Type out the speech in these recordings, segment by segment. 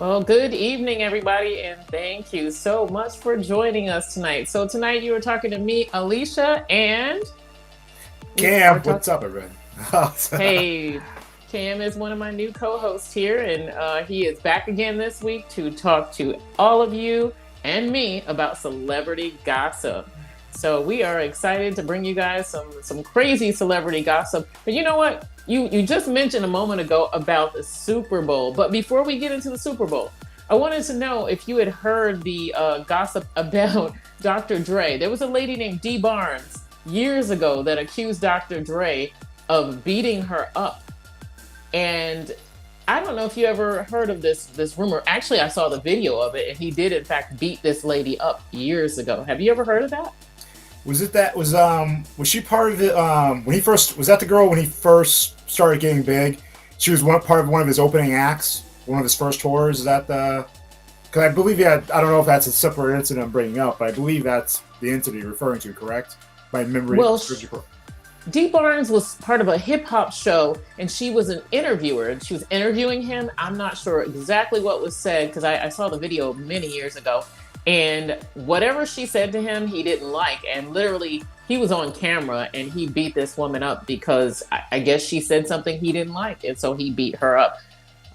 Well, good evening, everybody, and thank you so much for joining us tonight. So, tonight you were talking to me, Alicia, and we Cam, are what's talking. up, everyone? Hey, Cam is one of my new co hosts here, and he is back again this week to talk to all of you and me about celebrity gossip. So, we are excited to bring you guys some crazy celebrity gossip. But you know what? You just mentioned a moment ago about the Super Bowl. But before we get into the Super Bowl, I wanted to know if you had heard the gossip about Dr. Dre. There was a lady named Dee Barnes years ago that accused Dr. Dre of beating her up. And I don't know if you ever heard of this rumor. Actually, I saw the video of it, and he did in fact beat this lady up years ago. Have you ever heard of that? Was she part of it when he first was that the girl when he first started getting big? She was one part of one of his opening acts, one of his first tours. Is that the? Because I believe he had. I don't know if that's a separate incident I'm bringing up, but I believe that's the incident you're referring to. Correct? My memory. Well, Dee Barnes was part of a hip hop show, and she was an interviewer, and she was interviewing him. I'm not sure exactly what was said because I saw the video many years ago. And whatever she said to him, he didn't like. And literally, he was on camera and he beat this woman up because I guess she said something he didn't like. And so he beat her up.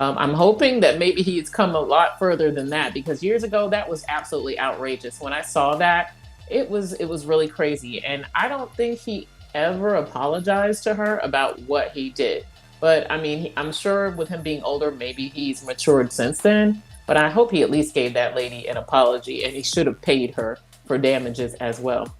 I'm hoping that maybe he's come a lot further than that because years ago, that was absolutely outrageous. When I saw that, it was really crazy. And I don't think he ever apologized to her about what he did. But I mean, I'm sure with him being older, maybe he's matured since then. But I hope he at least gave that lady an apology, and he should have paid her for damages as well.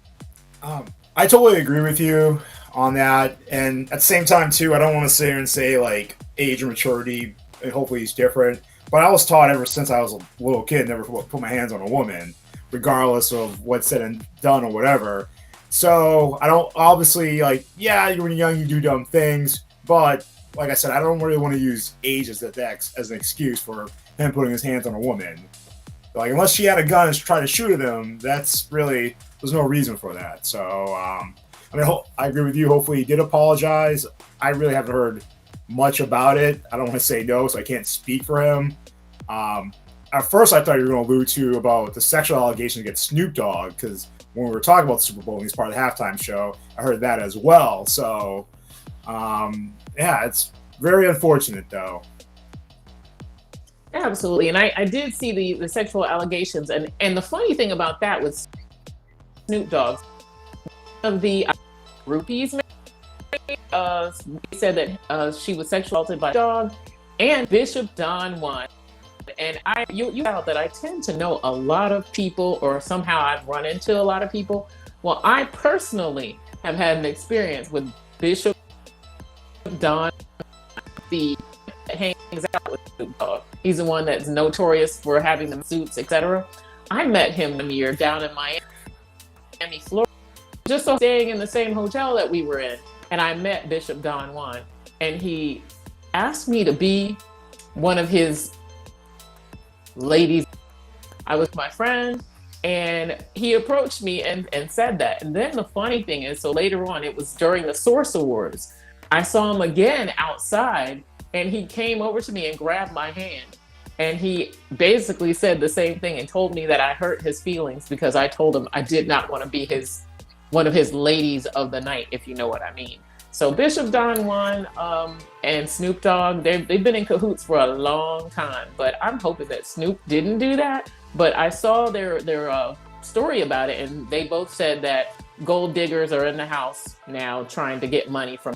I totally agree with you on that, and at the same time too, I don't want to sit here and say like age and maturity. And hopefully he's different, but I was taught ever since I was a little kid never to put my hands on a woman, regardless of what's said and done or whatever. So I don't obviously like yeah, when you're young you do dumb things, but like I said, I don't really want to use age as as an excuse for him putting his hands on a woman. Like unless she had a gun and tried to shoot at him, that's really there's no reason for that. So I mean, I agree with you. Hopefully, he did apologize. I really haven't heard much about it. I don't want to say no, so I can't speak for him. At first, I thought you were going to allude to about the sexual allegations against Snoop Dogg because when we were talking about the Super Bowl and he's part of the halftime show, I heard that as well. So yeah, it's very unfortunate though. Absolutely. And I did see the sexual allegations. And the funny thing about that was Snoop Dogg, of the groupies, said that she was sexually assaulted by Dogg and Bishop Don Juan. And you out that I tend to know a lot of people, or somehow I've run into a lot of people. Well, I personally have had an experience with Bishop Don, the hangs out with Snoop Dogg. He's the one that's notorious for having the suits, etc. I met him one year down in Miami, Florida, just so staying in the same hotel that we were in. And I met Bishop Don Juan, and he asked me to be one of his ladies. I was my friend, and he approached me and said that. And then the funny thing is, so later on, it was during the Source Awards. I saw him again outside, and he came over to me and grabbed my hand. And he basically said the same thing and told me that I hurt his feelings because I told him I did not want to be one of his ladies of the night, if you know what I mean. So Bishop Don Juan and Snoop Dogg, they've been in cahoots for a long time. But I'm hoping that Snoop didn't do that. But I saw their story about it, and they both said that gold diggers are in the house now trying to get money from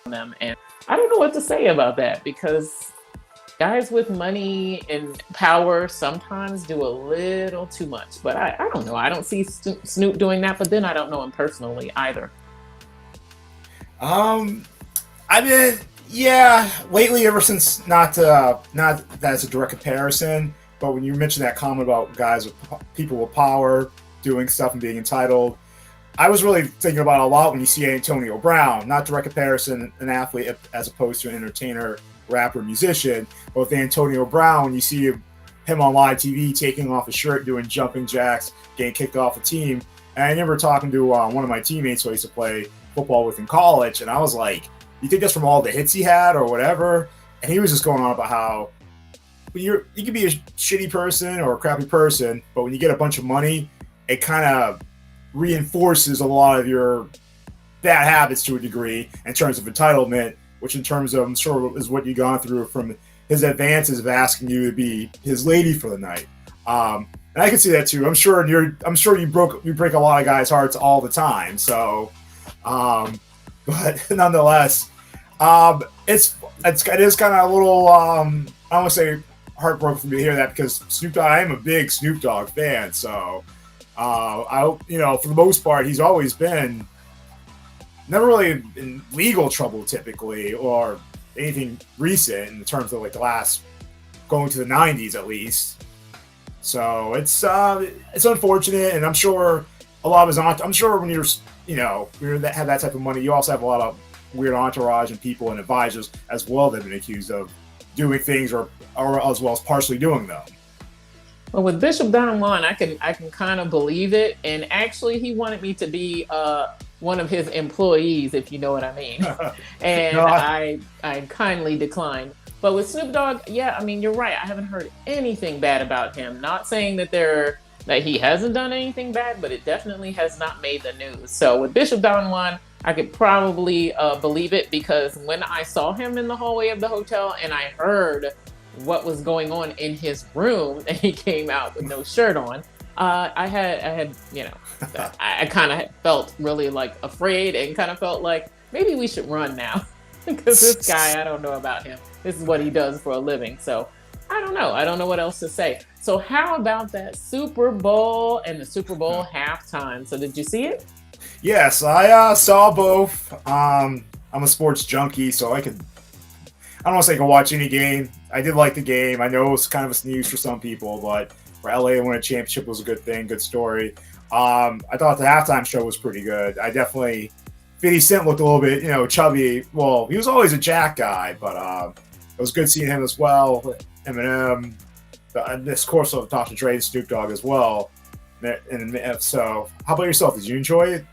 them. And I don't know what to say about that because guys with money and power sometimes do a little too much. But I don't know. I don't see Snoop doing that, but then I don't know him personally either. I mean, yeah, lately, ever since not that's a direct comparison, but when you mentioned that comment about guys with people with power doing stuff and being entitled, I was really thinking about it a lot when you see Antonio Brown, not direct comparison, an athlete as opposed to an entertainer, rapper, musician, but with Antonio Brown, you see him on live TV taking off his shirt, doing jumping jacks, getting kicked off a team. And I remember talking to one of my teammates who I used to play football with in college, and I was like, you think that's from all the hits he had or whatever? And he was just going on about how you can be a shitty person or a crappy person, but when you get a bunch of money, it kind of reinforces a lot of your bad habits to a degree in terms of entitlement, which in terms of, I'm sure, is what you've gone through from his advances of asking you to be his lady for the night. And I can see that too. I'm sure you break a lot of guys' hearts all the time. So, but nonetheless, it is kind of a little, I don't want to say heartbroken for me to hear that, because Snoop Dogg, I am a big Snoop Dogg fan. So, for the most part, he's always been never really in legal trouble typically, or anything recent in terms of like the last going to the 90s at least. So it's unfortunate, and I'm sure a lot of his I'm sure when you're have that type of money, you also have a lot of weird entourage and people and advisors as well that have been accused of doing things or as well as partially doing them. Well, with Bishop Don Juan, I can kind of believe it, and actually he wanted me to be one of his employees, if you know what I mean. And no, I kindly declined. But with Snoop Dogg, yeah, I mean, you're right. I haven't heard anything bad about him. Not saying that he hasn't done anything bad, but it definitely has not made the news. So with Bishop Don Juan, I could probably believe it, because when I saw him in the hallway of the hotel and I heard what was going on in his room, and he came out with no shirt on, I had I kind of felt really like afraid, and kind of felt like maybe we should run now, because this guy, I don't know about him. This is what he does for a living. So I don't know what else to say. So how about that Super Bowl and the Super Bowl halftime? So did you see it? Yes, I saw both. I'm a sports junkie, so I don't want to say I can watch any game. I did like the game. I know it was kind of a snooze for some people, but for LA to win a championship was a good thing, good story. I thought the halftime show was pretty good. 50 Cent looked a little bit, chubby. Well, he was always a Jack guy, but it was good seeing him as well. Eminem, this course of Dr. Dre, Snoop Dogg as well. And so, how about yourself? Did you enjoy it?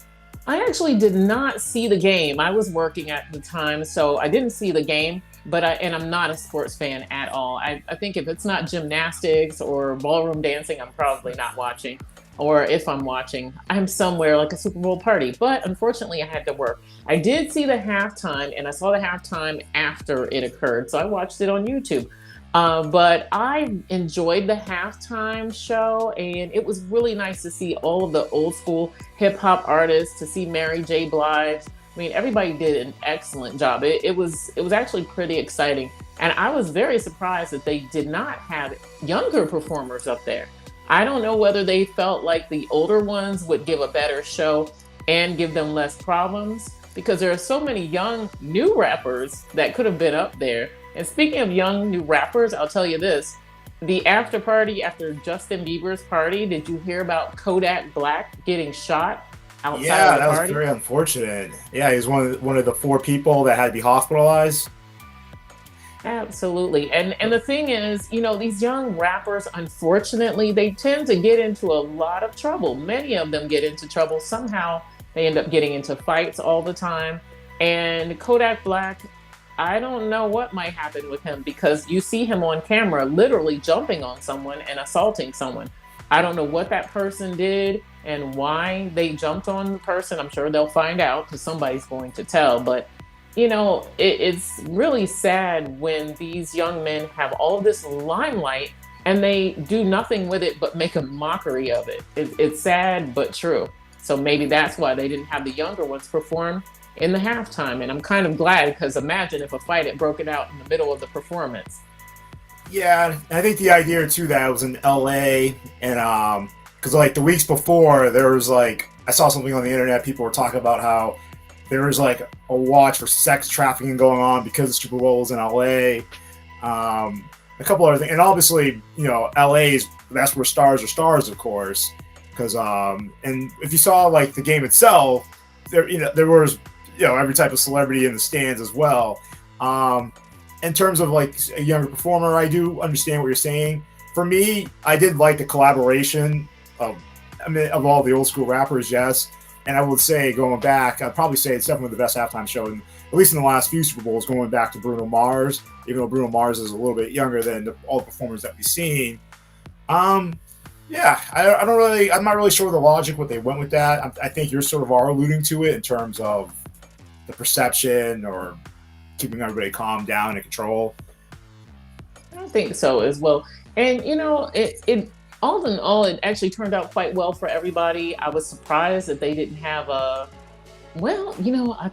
I actually did not see the game. I was working at the time, so I didn't see the game. But I'm not a sports fan at all. I think if it's not gymnastics or ballroom dancing, I'm probably not watching. Or if I'm watching, I'm somewhere like a Super Bowl party. But unfortunately, I had to work. I did see the halftime, and I saw the halftime after it occurred. So I watched it on YouTube. But I enjoyed the halftime show, and it was really nice to see all of the old school hip hop artists, to see Mary J. Blige. I mean, everybody did an excellent job. It was actually pretty exciting. And I was very surprised that they did not have younger performers up there. I don't know whether they felt like the older ones would give a better show and give them less problems, because there are so many young new rappers that could have been up there. And speaking of young new rappers, I'll tell you this. The after party after Justin Bieber's party, did you hear about Kodak Black getting shot outside of the party? Yeah, that was very unfortunate. Yeah, he was one of the 4 people that had to be hospitalized. Absolutely. And the thing is, these young rappers, unfortunately, they tend to get into a lot of trouble. Many of them get into trouble. Somehow they end up getting into fights all the time. And Kodak Black, I don't know what might happen with him, because you see him on camera literally jumping on someone and assaulting someone. I don't know what that person did and why they jumped on the person. I'm sure they'll find out, because somebody's going to tell. But it's really sad when these young men have all of this limelight and they do nothing with it but make a mockery of it. It's sad but true. So maybe that's why they didn't have the younger ones perform in the halftime. And I'm kind of glad, because imagine if a fight had broken out in the middle of the performance. Yeah, I think the idea too that it was in LA, and because like the weeks before there was I saw something on the internet, people were talking about how there was a watch for sex trafficking going on because the Super Bowl was in LA. A couple other things, and obviously, LA that's where stars are stars, of course. Because and if you saw the game itself, there was every type of celebrity in the stands as well. In terms of a younger performer, I do understand what you're saying. For me, I did like the collaboration of all the old school rappers, yes. And I would say, going back, I'd probably say it's definitely the best halftime show, at least in the last few Super Bowls, going back to Bruno Mars, even though Bruno Mars is a little bit younger than all the performers that we've seen. Yeah, I'm not really sure the logic what they went with that. I think you're sort of are alluding to it in terms of the perception or keeping everybody calm down and control. I think so as well. And it all in all, it actually turned out quite well for everybody. I was surprised that they didn't have I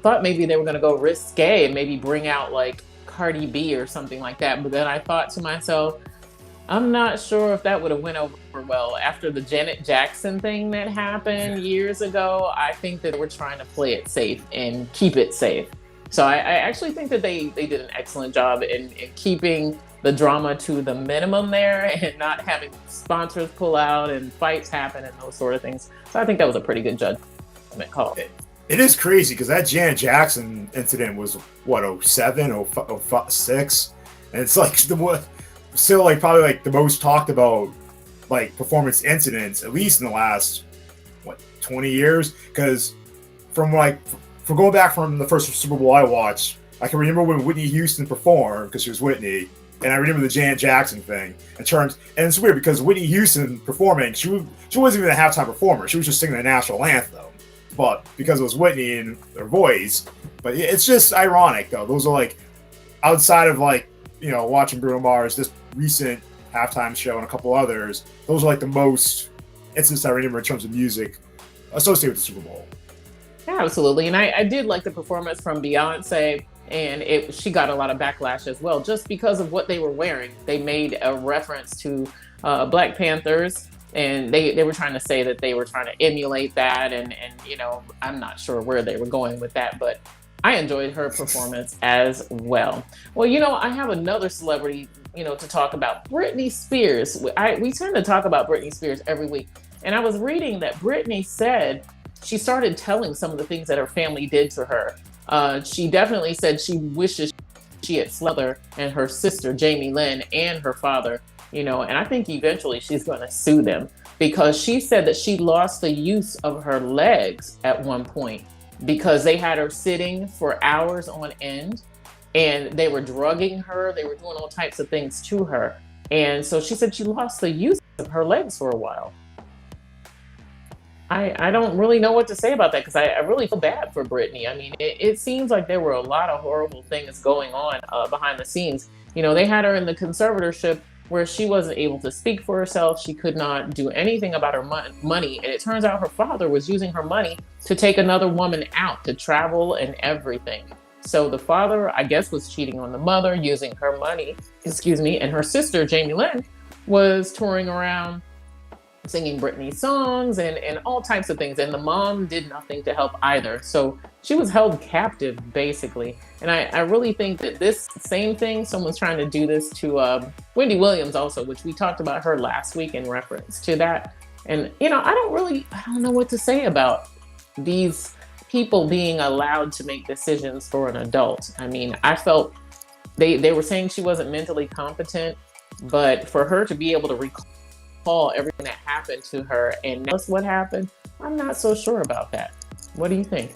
thought maybe they were going to go risque and maybe bring out like Cardi B or something like that. But then I thought to myself, I'm not sure if that would have went over well after the Janet Jackson thing that happened years ago. I think that we're trying to play it safe and keep it safe. So I actually think that they did an excellent job in keeping the drama to the minimum there and not having sponsors pull out and fights happen and those sort of things. So I think that was a pretty good judgment call. It is crazy because that Janet Jackson incident was, what, 07, 06? And it's like still like probably like the most talked about like performance incidents, at least in the last, 20 years? Because from going back from the first Super Bowl I watched, I can remember when Whitney Houston performed because she was Whitney, and I remember the Janet Jackson thing. And it's weird because Whitney Houston performing, she wasn't even a halftime performer. She was just singing the national anthem. But because it was Whitney and her voice, but it's just ironic though. Those are like outside of like watching Bruno Mars, this recent halftime show and a couple others. Those are like the most instances I remember in terms of music associated with the Super Bowl. Yeah, absolutely. And I did like the performance from Beyonce, and she got a lot of backlash as well, just because of what they were wearing. They made a reference to Black Panthers, and they were trying to say that they were trying to emulate that. And I'm not sure where they were going with that, but I enjoyed her performance as well. Well, I have another celebrity, to talk about, Britney Spears. We tend to talk about Britney Spears every week. And I was reading that Britney said she started telling some of the things that her family did to her. She definitely said she wishes she had slept with her and her sister, Jamie Lynn, and her father, and I think eventually she's going to sue them because she said that she lost the use of her legs at one point because they had her sitting for hours on end and they were drugging her. They were doing all types of things to her. And so she said she lost the use of her legs for a while. I don't really know what to say about that because I really feel bad for Britney. I mean, it seems like there were a lot of horrible things going on behind the scenes. They had her in the conservatorship where she wasn't able to speak for herself. She could not do anything about her money. And it turns out her father was using her money to take another woman out to travel and everything. So the father, I guess, was cheating on the mother, using her money, and her sister, Jamie Lynn, was touring around singing Britney songs and all types of things. And the mom did nothing to help either. So she was held captive, basically. And I really think that this same thing, someone's trying to do this to Wendy Williams also, which we talked about her last week in reference to that. And, I don't know what to say about these people being allowed to make decisions for an adult. I mean, I felt they were saying she wasn't mentally competent, but for her to be able to recall everything that happened to her and that's what happened, I'm not so sure about that. What do you think?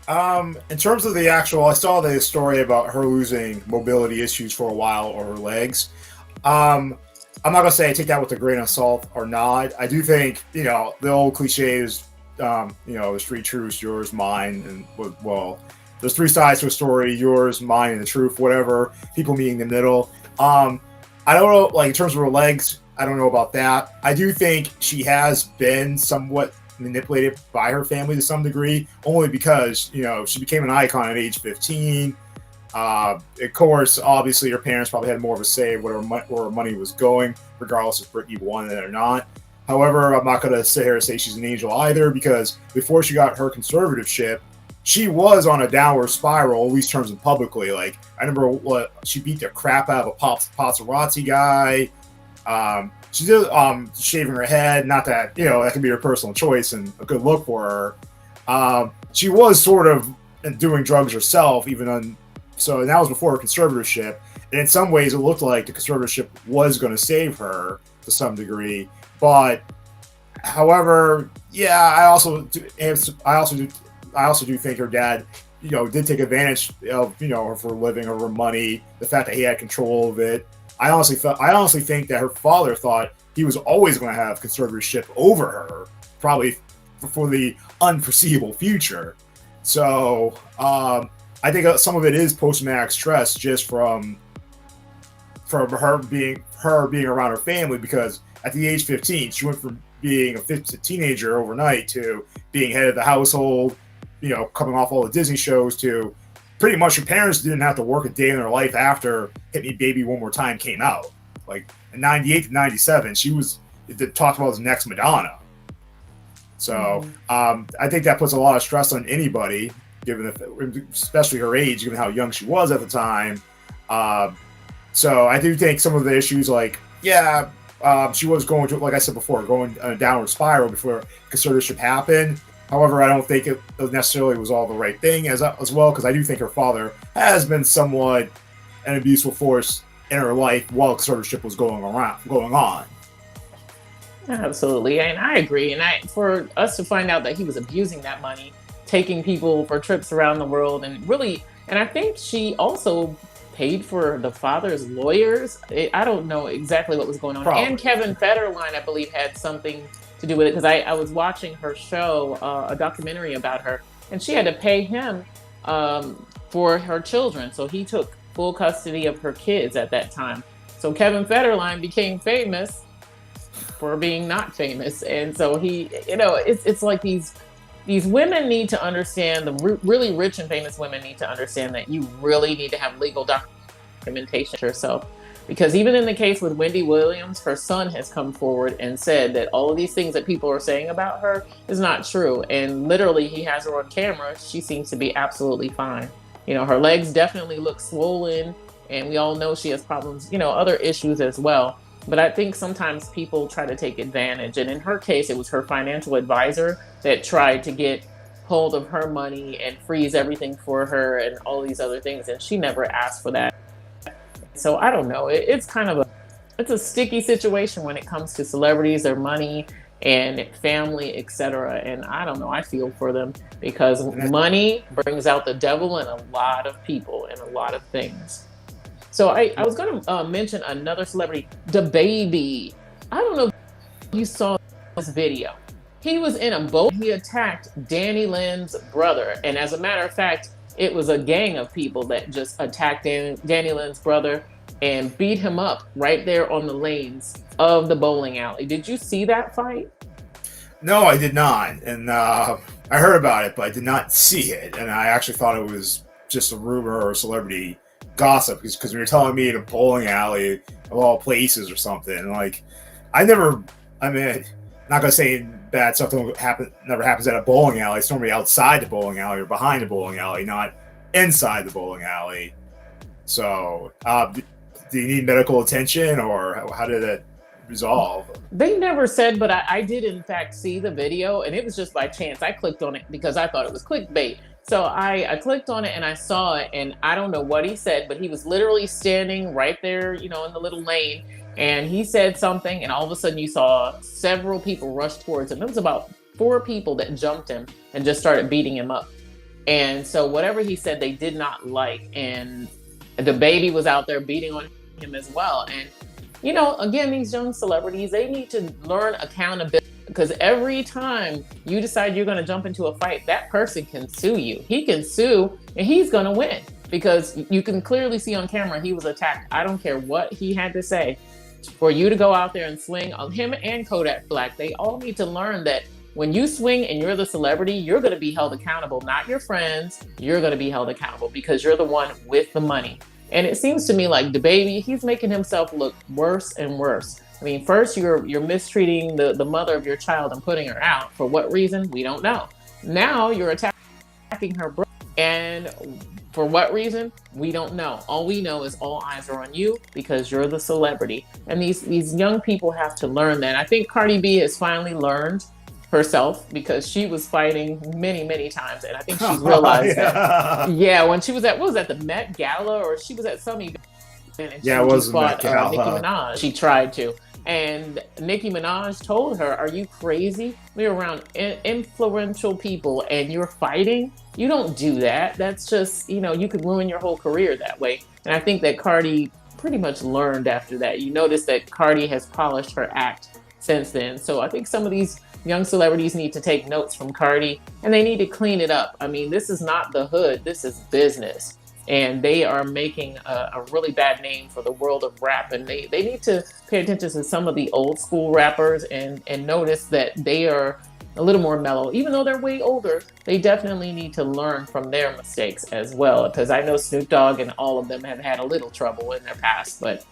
In terms of the actual, I saw the story about her losing mobility issues for a while or her legs. I'm not gonna say I take that with a grain of salt or not. I do think the old cliche is there's three truths, yours, mine, and there's three sides to a story: yours, mine, and the truth. Whatever, people meeting in the middle. I don't know, like in terms of her legs, I don't know about that. I do think she has been somewhat manipulated by her family to some degree, only because she became an icon at age 15. Of course, obviously, her parents probably had more of a say where her money was going, regardless if Britney wanted it or not. However, I'm not going to sit here and say she's an angel either, because before she got her conservatorship, she was on a downward spiral, at least in terms of publicly. Like, I remember she beat the crap out of a paparazzi guy. She did shaving her head. Not that that can be her personal choice and a good look for her. She was sort of doing drugs herself, so that was before her conservatorship. And in some ways, it looked like the conservatorship was going to save her to some degree. But however, Yeah, I also do. I also do think her dad, did take advantage of of her living, of her money, the fact that he had control of it. I honestly think that her father thought he was always going to have conservatorship over her, probably for the unforeseeable future. So I think some of it is post-traumatic stress, just from her being around her family, because at the age 15 she went from being a teenager overnight to being head of the household, coming off all the Disney shows, to pretty much her parents didn't have to work a day in their life after Hit Me Baby One More Time came out. Like in 98 to 97, she was talked about as next Madonna. So I think that puts a lot of stress on anybody, especially her age, given how young she was at the time. So I do think some of the issues, she was going to, like I said before, going on a downward spiral before conservatorship happened. However, I don't think it necessarily was all the right thing as well, because I do think her father has been somewhat an abuseful force in her life while conservatorship was going on. Absolutely, and I agree. And for us to find out that he was abusing that money, taking people for trips around the world, and I think she also paid for the father's lawyers. I don't know exactly what was going on. Probably. And Kevin Federline, I believe, had something to do with it, because I was watching her show, a documentary about her, and she had to pay him for her children. So he took full custody of her kids at that time. So Kevin Federline became famous for being not famous. And so he, it's like these women need to understand, the really rich and famous women need to understand that you really need to have legal documentation yourself. Because even in the case with Wendy Williams, her son has come forward and said that all of these things that people are saying about her is not true. And literally, he has her on camera. She seems to be absolutely fine. Her legs definitely look swollen, and we all know she has problems, other issues as well. But I think sometimes people try to take advantage. And in her case, it was her financial advisor that tried to get hold of her money and freeze everything for her and all these other things. And she never asked for that. So I don't know. It's kind of a sticky situation when it comes to celebrities, their money and family, etc. And I don't know. I feel for them, because money brings out the devil in a lot of people and a lot of things. So I was going to mention another celebrity, DaBaby. I don't know if you saw this video. He was in a boat. He attacked Danny Lynn's brother. And as a matter of fact, it was a gang of people that just attacked Danny Lynn's brother and beat him up right there on the lanes of the bowling alley. Did you see that fight? No, I did not. And I heard about it, but I did not see it. And I actually thought it was just a rumor or celebrity gossip, because when you're telling me in a bowling alley of all places or something, like, I'm not gonna say bad stuff never happens at a bowling alley. It's normally outside the bowling alley or behind the bowling alley, not inside the bowling alley. So do you need medical attention, or how did it resolve? They never said, but I did in fact see the video, and it was just by chance. I clicked on it because I thought it was clickbait. So I clicked on it and I saw it, and I don't know what he said, but he was literally standing right there, in the little lane, and he said something, and all of a sudden you saw several people rush towards him. It was about 4 people that jumped him and just started beating him up. And so whatever he said, they did not like, and DaBaby was out there beating on him as well. And again, these young celebrities, they need to learn accountability. Because every time you decide you're going to jump into a fight, that person can sue you. He can sue, and he's going to win, because you can clearly see on camera he was attacked. I don't care what he had to say. For you to go out there and swing on him and Kodak Black, they all need to learn that when you swing and you're the celebrity, you're going to be held accountable, not your friends. You're going to be held accountable because you're the one with the money. And it seems to me like DaBaby, he's making himself look worse and worse. I mean, first you're mistreating the mother of your child and putting her out. For what reason? We don't know. Now you're attacking her brother. And for what reason? We don't know. All we know is all eyes are on you because you're the celebrity. And these young people have to learn that. I think Cardi B has finally learned herself, because she was fighting many, many times. And I think she's realized that. Yeah, when she was at, what was that, the Met Gala? Or she was at some event. And it was Met Gala. Nicki Minaj. She tried to. And Nicki Minaj told her, "Are you crazy? We're around influential people and you're fighting? You don't do that. That's just, you could ruin your whole career that way." And I think that Cardi pretty much learned after that. You notice that Cardi has polished her act since then. So I think some of these young celebrities need to take notes from Cardi, and they need to clean it up. I mean, this is not the hood, this is business. And they are making a really bad name for the world of rap. And they need to pay attention to some of the old school rappers and notice that they are a little more mellow. Even though they're way older, they definitely need to learn from their mistakes as well. Because I know Snoop Dogg and all of them have had a little trouble in their past. But,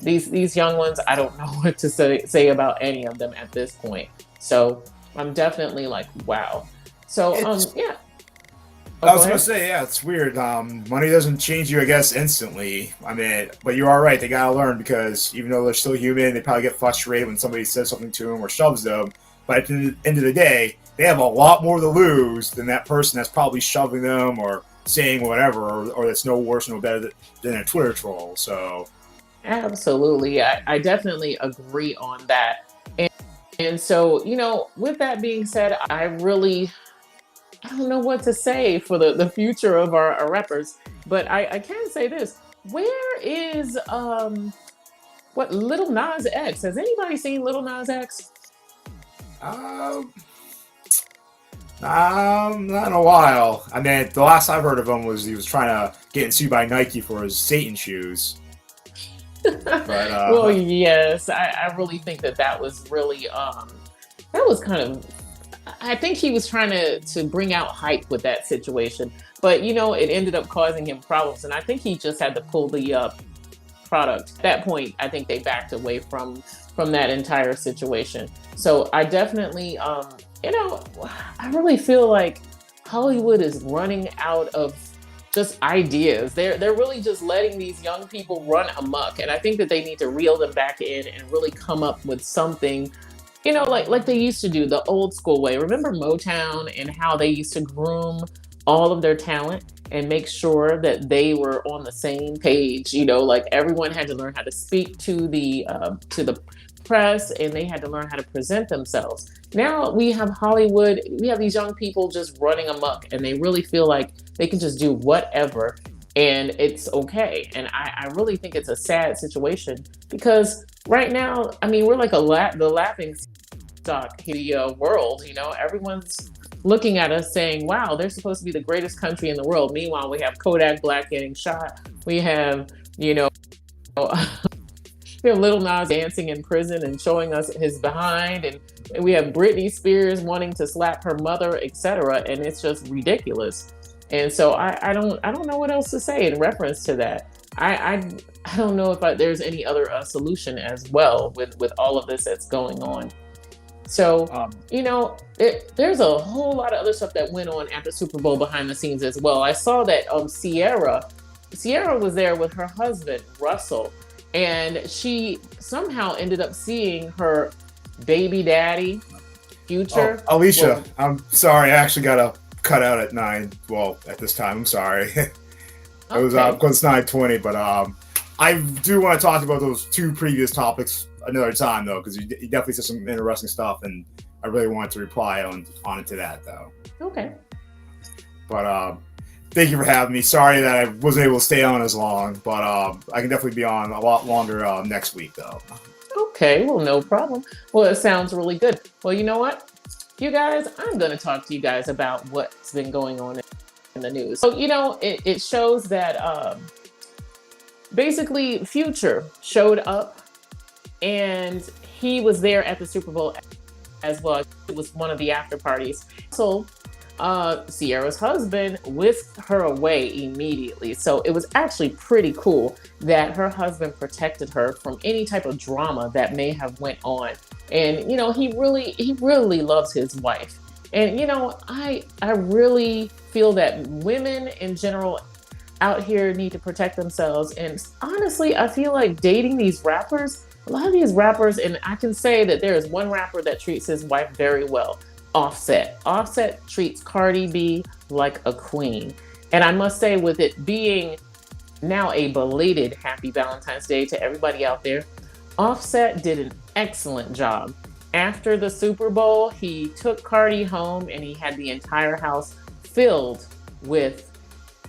these young ones, I don't know what to say about any of them at this point. So I'm definitely like, wow. So, yeah. I was going to say, yeah, it's weird. Money doesn't change you, I guess, instantly. I mean, but you are right. They got to learn because even though they're still human, they probably get frustrated when somebody says something to them or shoves them. But at the end of the day, they have a lot more to lose than that person that's probably shoving them or saying whatever, or that's no worse, no better than a Twitter troll. So, absolutely. I definitely agree on that. And so, with that being said, I don't know what to say for the future of our rappers, but I can say this. Where is Lil Nas X? Has anybody seen Lil Nas X? Not in a while. I mean, the last I've heard of him was he was trying to get sued by Nike for his Satan shoes. But, well, yes, I really think that was really that was kind of. I think he was trying to bring out hype with that situation, but it ended up causing him problems, and I think he just had to pull the product. At that point, I think they backed away from that entire situation. So I definitely, I really feel like Hollywood is running out of just ideas. They're really just letting these young people run amok, and I think that they need to reel them back in and really come up with something. Like they used to do the old school way. Remember Motown and how they used to groom all of their talent and make sure that they were on the same page. Like everyone had to learn how to speak to the press, and they had to learn how to present themselves. Now we have Hollywood. We have these young people just running amok, and they really feel like they can just do whatever, and it's okay. And I really think it's a sad situation because right now, I mean, we're like the laughing stock in the world. Everyone's looking at us saying, wow, they're supposed to be the greatest country in the world. Meanwhile, we have Kodak Black getting shot. We have, we have Lil Nas dancing in prison and showing us his behind. And we have Britney Spears wanting to slap her mother, etc. And it's just ridiculous. And so I don't know what else to say in reference to that. I don't know if there's any other solution as well with all of this that's going on. So, there's a whole lot of other stuff that went on at the Super Bowl behind the scenes as well. I saw that Sierra was there with her husband, Russell, and she somehow ended up seeing her baby daddy, Future. Oh, Alicia, I'm sorry. I actually got to cut out at 9. Well, at this time, I'm sorry. It was because it's 9:20, but I do want to talk about those two previous topics another time, though, because you definitely said some interesting stuff, and I really wanted to reply on to that, though. Okay. But thank you for having me. Sorry that I wasn't able to stay on as long, but I can definitely be on a lot longer next week, though. Okay, well, no problem. Well, it sounds really good. Well, you know what? You guys, I'm going to talk to you guys about what's been going on in the news. So, it shows that basically Future showed up, and he was there at the Super Bowl as well. It was one of the after parties. So Sierra's husband whisked her away immediately. So it was actually pretty cool that her husband protected her from any type of drama that may have went on. And, he really loves his wife. And, I really feel that women in general out here need to protect themselves. And honestly, I feel like dating these rappers, a lot of these rappers, and I can say that there is one rapper that treats his wife very well, Offset. Offset treats Cardi B like a queen. And I must say, with it being now a belated Happy Valentine's Day to everybody out there, Offset did an excellent job. After the Super Bowl, he took Cardi home and he had the entire house filled with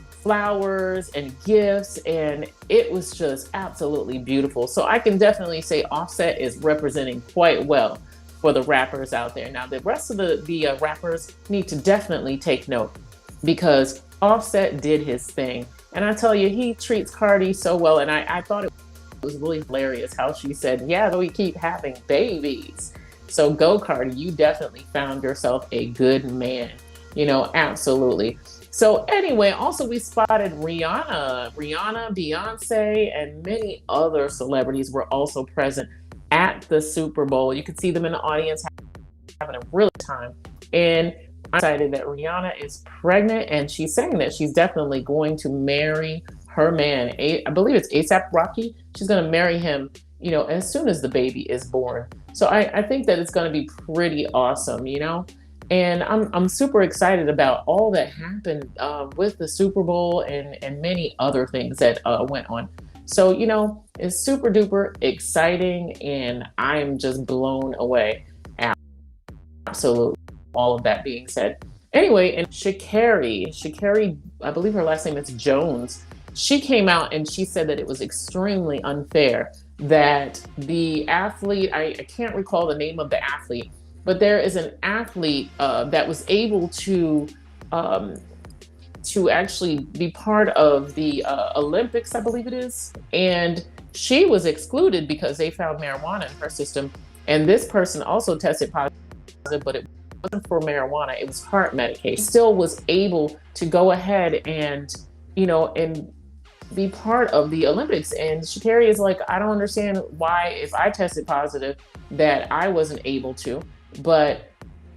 flowers and gifts, and it was just absolutely beautiful. So I can definitely say Offset is representing quite well for the rappers out there. Now the rest of the rappers need to definitely take note, because Offset did his thing, and I tell you, he treats Cardi so well. And I thought it was really hilarious how she said, yeah, we keep having babies. So go Cardi, you definitely found yourself a good man, absolutely. So anyway, also we spotted Rihanna, Beyonce, and many other celebrities were also present at the Super Bowl. You could see them in the audience having a really time. And I'm excited that Rihanna is pregnant, and she's saying that she's definitely going to marry her man. I believe it's A$AP Rocky. She's going to marry him, as soon as the baby is born. So I think that it's going to be pretty awesome, And I'm super excited about all that happened with the Super Bowl and many other things that went on. So, it's super duper exciting, and I'm just blown away. Absolutely. All of that being said. Anyway, and Sha'Carri, I believe her last name is Jones. She came out and she said that it was extremely unfair that the athlete, I can't recall the name of the athlete, but there is an athlete that was able to actually be part of the Olympics, I believe it is. And she was excluded because they found marijuana in her system. And this person also tested positive, but it wasn't for marijuana, it was heart medication. Still was able to go ahead and, and be part of the Olympics. And Sha'Carri is like, I don't understand why, if I tested positive, that I wasn't able to, but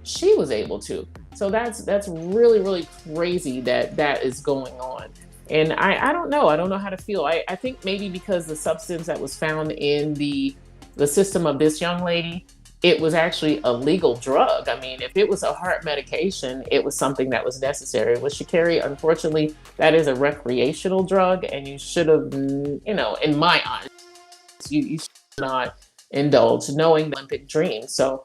she was able to. So that's really, really crazy that is going on. And I don't know. I don't know how to feel. I think maybe because the substance that was found in the system of this young lady, it was actually a legal drug. I mean, if it was a heart medication, it was something that was necessary. With Sha'Carri, unfortunately, that is a recreational drug, and you should have, in my eyes, you should not indulge knowing the Olympic dream. So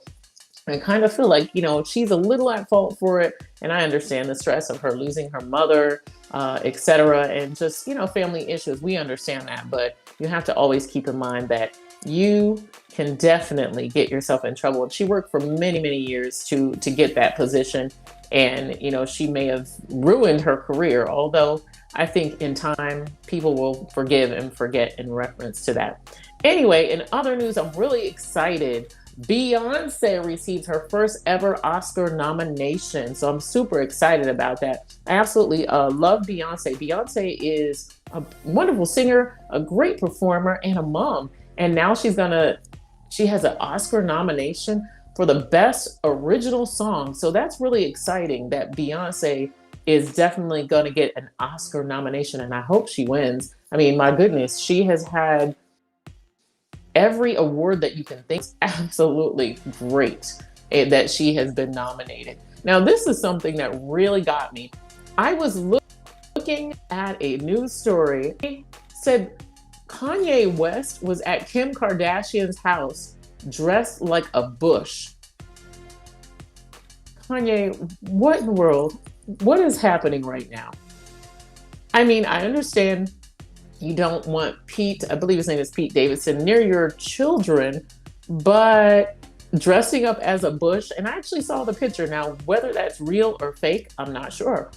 I kind of feel like, she's a little at fault for it. And I understand the stress of her losing her mother, etc. And just, family issues. We understand that. But you have to always keep in mind that you can definitely get yourself in trouble. And she worked for many, many years to get that position. And, she may have ruined her career. Although I think in time, people will forgive and forget in reference to that. Anyway, in other news, I'm really excited. Beyonce received her first ever Oscar nomination. So I'm super excited about that. I absolutely love Beyonce. Beyonce is a wonderful singer, a great performer, and a mom. And now she has an Oscar nomination for the best original song. So that's really exciting that Beyonce is definitely going to get an Oscar nomination. And I hope she wins. I mean, my goodness, she has had every award that you can think. Absolutely great that she has been nominated. Now, this is something that really got me. I was looking at a news story. It said Kanye West was at Kim Kardashian's house dressed like a bush. Kanye, what in the world? What is happening right now? I mean, I understand you don't want Pete, I believe his name is Pete Davidson, near your children, but dressing up as a bush, and I actually saw the picture. Now, whether that's real or fake, I'm not sure.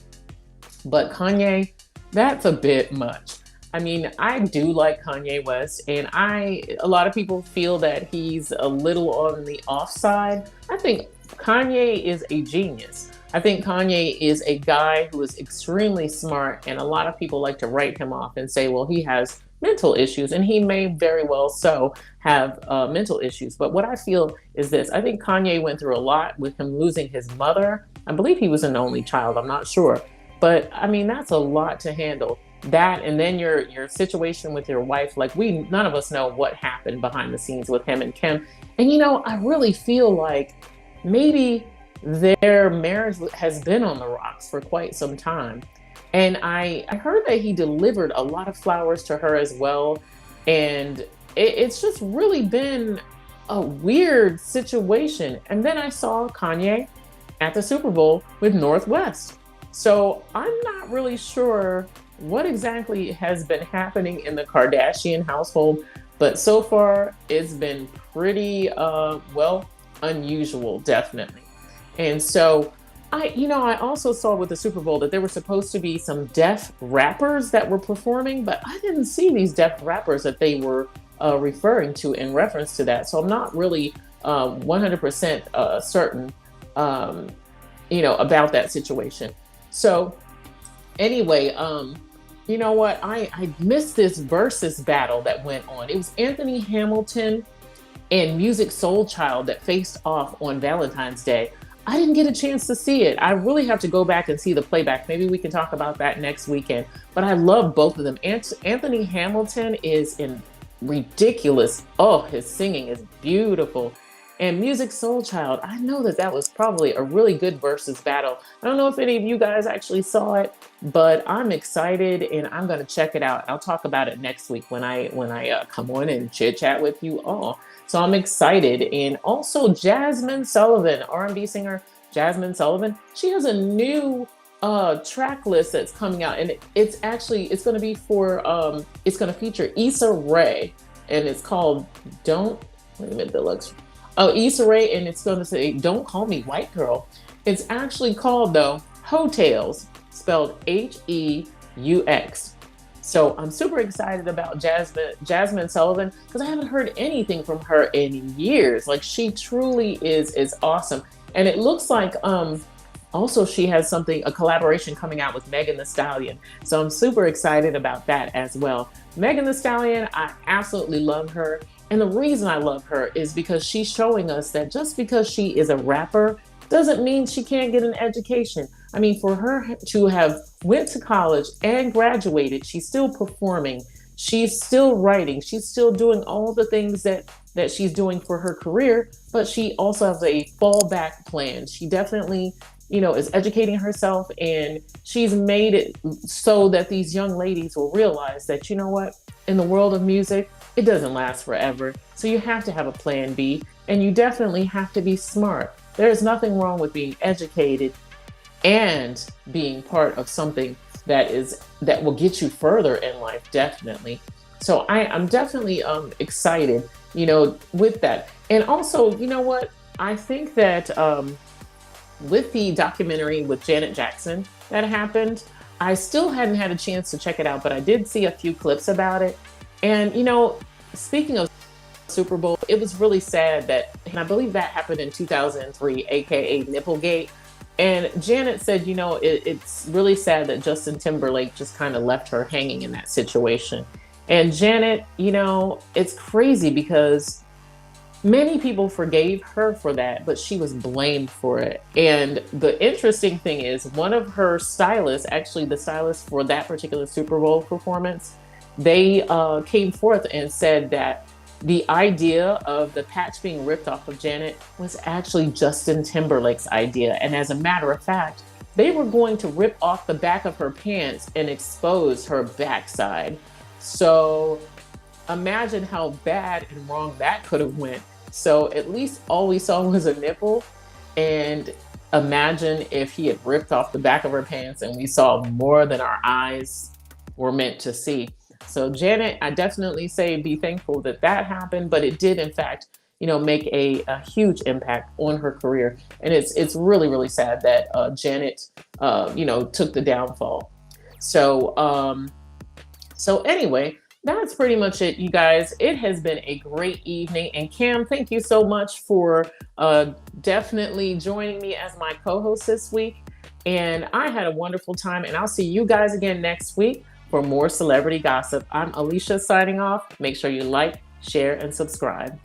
But Kanye, that's a bit much. I mean, I do like Kanye West, and a lot of people feel that he's a little on the offside. I think Kanye is a genius. I think Kanye is a guy who is extremely smart, and a lot of people like to write him off and say, well, he has mental issues, and he may very well so have mental issues. But what I feel is this. I think Kanye went through a lot with him losing his mother. I believe he was an only child. I'm not sure. But I mean, that's a lot to handle. That, and then your situation with your wife, like none of us know what happened behind the scenes with him and Kim. And I really feel like maybe their marriage has been on the rocks for quite some time. And I heard that he delivered a lot of flowers to her as well. And it's just really been a weird situation. And then I saw Kanye at the Super Bowl with Northwest. So I'm not really sure what exactly has been happening in the Kardashian household, but so far it's been pretty, well, unusual, definitely. And so I also saw with the Super Bowl that there were supposed to be some deaf rappers that were performing, but I didn't see these deaf rappers that they were referring to in reference to that. So I'm not really 100% certain, about that situation. So anyway, you know what? I missed this versus battle that went on. It was Anthony Hamilton and Music Soul Child that faced off on Valentine's Day. I didn't get a chance to see it. I really have to go back and see the playback. Maybe we can talk about that next weekend. But I love both of them. Anthony Hamilton is in ridiculous. Oh, his singing is beautiful. And Music Soul Child, I know that was probably a really good versus battle. I don't know if any of you guys actually saw it, but I'm excited and I'm going to check it out. I'll talk about it next week when I come on and chit chat with you all. So I'm excited. And also Jasmine Sullivan, R&B singer Jasmine Sullivan, she has a new track list that's coming out, and it's going to be it's going to feature Issa Rae, and it's called Issa Rae, and it's going to say Don't Call Me White Girl. It's actually called though Hotels, spelled Heu. So I'm super excited about Jasmine Sullivan because I haven't heard anything from her in years. Like, she truly is awesome. And it looks like also she has a collaboration coming out with Megan Thee Stallion. So I'm super excited about that as well. Megan Thee Stallion, I absolutely love her. And the reason I love her is because she's showing us that just because she is a rapper doesn't mean she can't get an education. I mean, for her to have went to college and graduated, she's still performing, she's still writing, she's still doing all the things that she's doing for her career, but she also has a fallback plan. She definitely, is educating herself, and she's made it so that these young ladies will realize that, you know what, in the world of music, it doesn't last forever. So you have to have a plan B, and you definitely have to be smart. There is nothing wrong with being educated and being part of something that will get you further in life, definitely. So I'm definitely excited, with that. And also, you know what? I think that with the documentary with Janet Jackson that happened, I still hadn't had a chance to check it out, but I did see a few clips about it. And, speaking of Super Bowl, it was really sad and I believe that happened in 2003, aka Nipplegate. And Janet said, it's really sad that Justin Timberlake just kind of left her hanging in that situation. And Janet, it's crazy because many people forgave her for that, but she was blamed for it. And the interesting thing is, one of her stylists, actually the stylist for that particular Super Bowl performance, they came forth and said that the idea of the patch being ripped off of Janet was actually Justin Timberlake's idea. And as a matter of fact, they were going to rip off the back of her pants and expose her backside. So imagine how bad and wrong that could have went. So at least all we saw was a nipple. And imagine if he had ripped off the back of her pants and we saw more than our eyes were meant to see. So Janet, I definitely say be thankful that happened, but it did in fact, make a huge impact on her career. And it's really, really sad that Janet, took the downfall. So anyway, that's pretty much it, you guys. It has been a great evening. And Cam, thank you so much for definitely joining me as my co-host this week. And I had a wonderful time, and I'll see you guys again next week for more celebrity gossip. I'm Alicia signing off. Make sure you like, share, and subscribe.